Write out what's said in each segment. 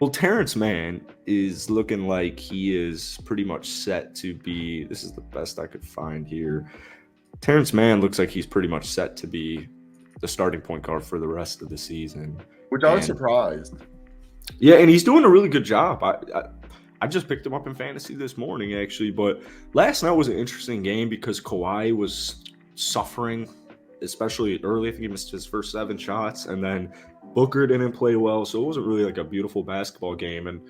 Well, Terrence Mann is looking like he is pretty much set to be. This is the best I could find here. Terrence Mann looks like he's pretty much set to be the starting point guard for the rest of the season. Which I was And surprised. yeah, and he's doing a really good job. I just picked him up in fantasy this morning, actually. But last night was an interesting game because Kawhi was suffering, especially early. I think he missed his first 7 shots, and then Booker didn't play well, so it wasn't really like a beautiful basketball game. And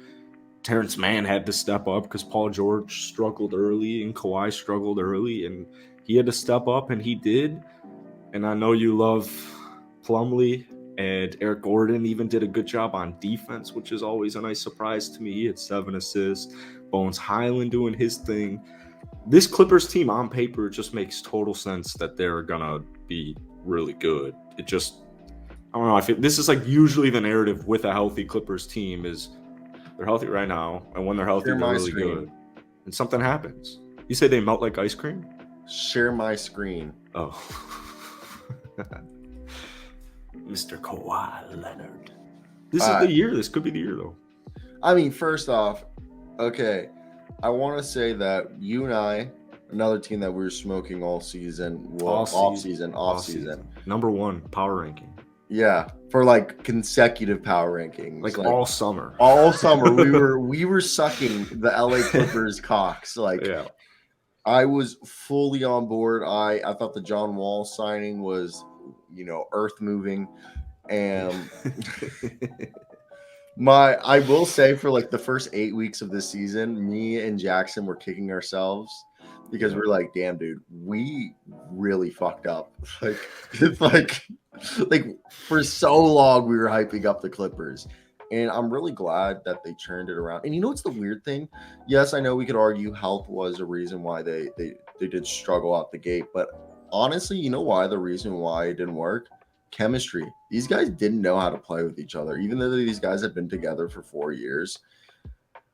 Terrence Mann had to step up because Paul George struggled early and Kawhi struggled early, and he had to step up, and he did. And I know you love Plumlee, and Eric Gordon even did a good job on defense, which is always a nice surprise to me. He had 7 assists. Bones Highland doing his thing. This Clippers team on paper just makes total sense that they're going to be really good. It just, I don't know. I feel this is like usually the narrative with a healthy Clippers team is they're healthy right now, and when they're healthy, Share they're my really screen. good. And something happens. You say they melt like ice cream? Share my screen. Oh. Mr. Kawhi Leonard. This is the year. This could be the year, though. I mean, first off, okay, I want to say that you and I, another team that we were smoking all season, well, off season. Number 1 power ranking. Yeah, for like consecutive power rankings, like all summer. All summer, we were sucking the LA Clippers cocks. Like, yeah. I was fully on board. I thought the John Wall signing was, earth moving, and I will say for like the first 8 weeks of this season, me and Jackson were kicking ourselves because we're like, damn, dude, we really fucked up. Like, it's like for so long we were hyping up the Clippers. And I'm really glad that they turned it around. And you know what's the weird thing? Yes, I know we could argue health was a reason why they did struggle out the gate. But honestly, you know why the reason why it didn't work? Chemistry. These guys didn't know how to play with each other. Even though these guys had been together for 4 years,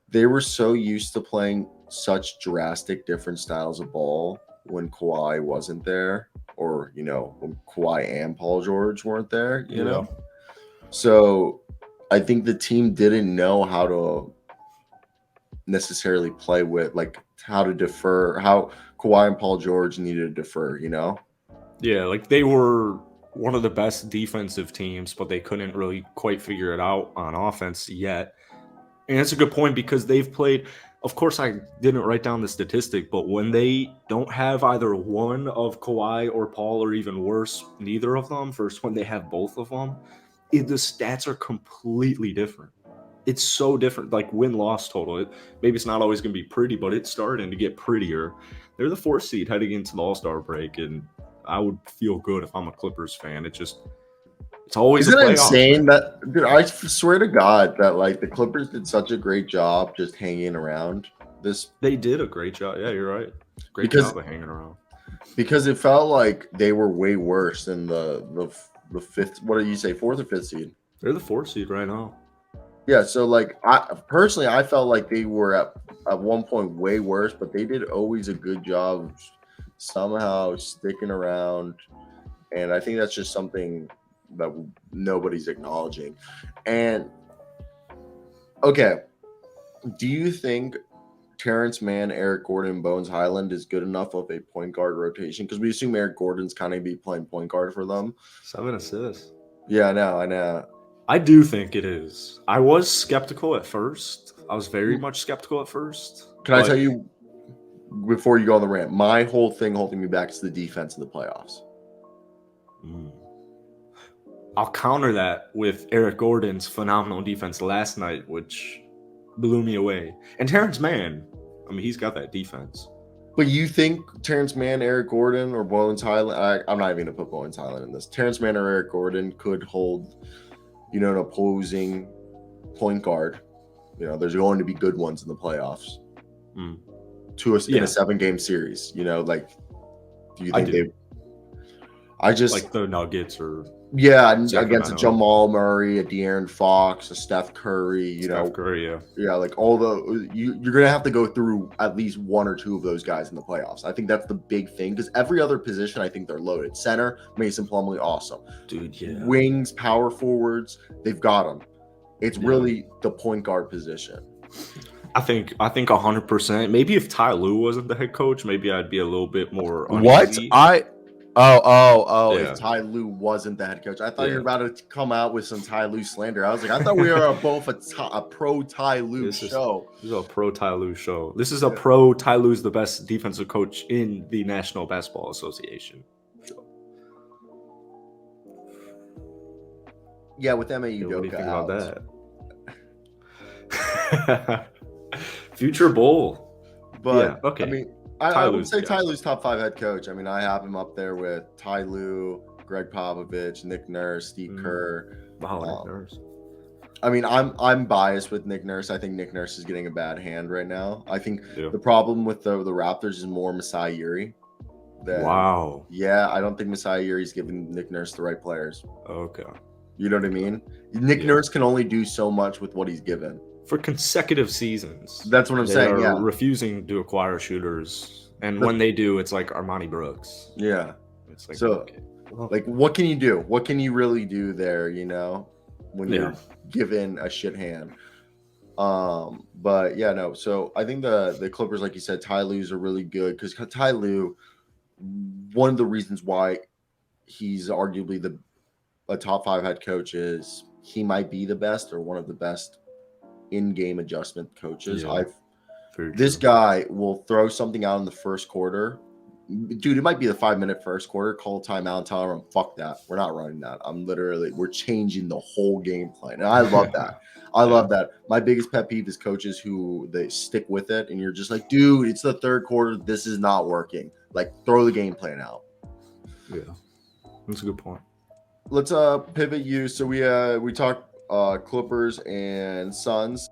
they were so used to playing such drastic different styles of ball when Kawhi wasn't there. Or, when Kawhi and Paul George weren't there, you know? So I think the team didn't know how to necessarily play with, like, how to defer, how Kawhi and Paul George needed to defer, Yeah, like they were one of the best defensive teams, but they couldn't really quite figure it out on offense yet. And that's a good point because they've played, of course, I didn't write down the statistic, but when they don't have either one of Kawhi or Paul, or even worse, neither of them, versus when they have both of them, the stats are completely different. It's so different, like win-loss total. Maybe it's not always going to be pretty, but it's starting to get prettier. They're the 4th seed heading into the All-Star break, and I would feel good if I'm a Clippers fan. It's always Isn't it insane man. that, dude, I swear to God that like the Clippers did such a great job just hanging around this. They did a great job. Yeah, you're right. Great job of hanging around. Because it felt like they were way worse than the 5th. What did you say, 4th or 5th seed? They're the 4th seed right now. Yeah, so like I felt like they were at one point way worse, but they did always a good job of somehow sticking around, and I think that's just something that nobody's acknowledging. And okay, do you think Terrence Mann, Eric Gordon, Bones Highland is good enough of a point guard rotation? Because we assume Eric Gordon's kind of be playing point guard for them. 7 assists. Yeah, I know. I do think it is. I was skeptical at first. I was very much skeptical at first. Can I tell you, before you go on the rant, my whole thing holding me back is the defense in the playoffs. I'll counter that with Eric Gordon's phenomenal defense last night, which blew me away. And Terrence Mann, I mean, he's got that defense. But you think Terrence Mann, Eric Gordon, or Bones Highland, I'm not even going to put Bones Highland in this, Terrence Mann or Eric Gordon could hold, an opposing point guard. There's going to be good ones in the playoffs. In a 7-game series. Do you think they? I just like the Nuggets or against a Jamal Murray, a De'Aaron Fox, a Steph Curry. Steph Curry, yeah, like all you're gonna have to go through at least 1 or 2 of those guys in the playoffs. I think that's the big thing because every other position, I think they're loaded. Center, Mason Plumlee, awesome, dude. Yeah, wings, power forwards, they've got them. It's really the point guard position. I think 100%. Maybe if Ty Lue wasn't the head coach, maybe I'd be a little bit more What? uneasy. Oh! Yeah. If Ty Lue wasn't the head coach, I thought you were Yeah. about to come out with some Ty Lue slander. I was like, I thought we were both a pro Ty Lue show. This is a pro Ty Lue show. This is a pro Ty Lue's the best defensive coach in the National Basketball Association show. Yeah, with Ime Yeah, what do you Udoka think out. about that? Future Bowl. But yeah, okay. I mean, I would say Ty Lue's top 5 head coach. I mean, I have him up there with Ty Lue, Greg Popovich, Nick Nurse, Steve Kerr. Wow, Nick Nurse. I mean, I'm biased with Nick Nurse. I think Nick Nurse is getting a bad hand right now. I think the problem with the Raptors is more Masai Ujiri. Wow. Yeah, I don't think Masai Ujiri's giving Nick Nurse the right players. Okay. You know what I mean? Nick Nurse can only do so much with what he's given. For consecutive seasons. That's what I'm saying, They are refusing to acquire shooters. And when they do, it's like Armani Brooks. Yeah. It's like, so, okay. Like, what can you do? What can you really do there, you know, when you're given a shit hand? But yeah, no. So I think the Clippers, like you said, Ty Lue's are really good because Ty Lue, one of the reasons why he's arguably a top 5 head coach is he might be the best or one of the best in-game adjustment coaches. This guy will throw something out in the first quarter. Dude, it might be the 5-minute first quarter. Call a timeout and tell him, fuck that. We're not running that. We're changing the whole game plan. And I love that. I love that. My biggest pet peeve is coaches who they stick with it and you're just like, dude, it's the third quarter. This is not working. Like, throw the game plan out. Yeah. That's a good point. Let's pivot you. So we talked Clippers and Suns.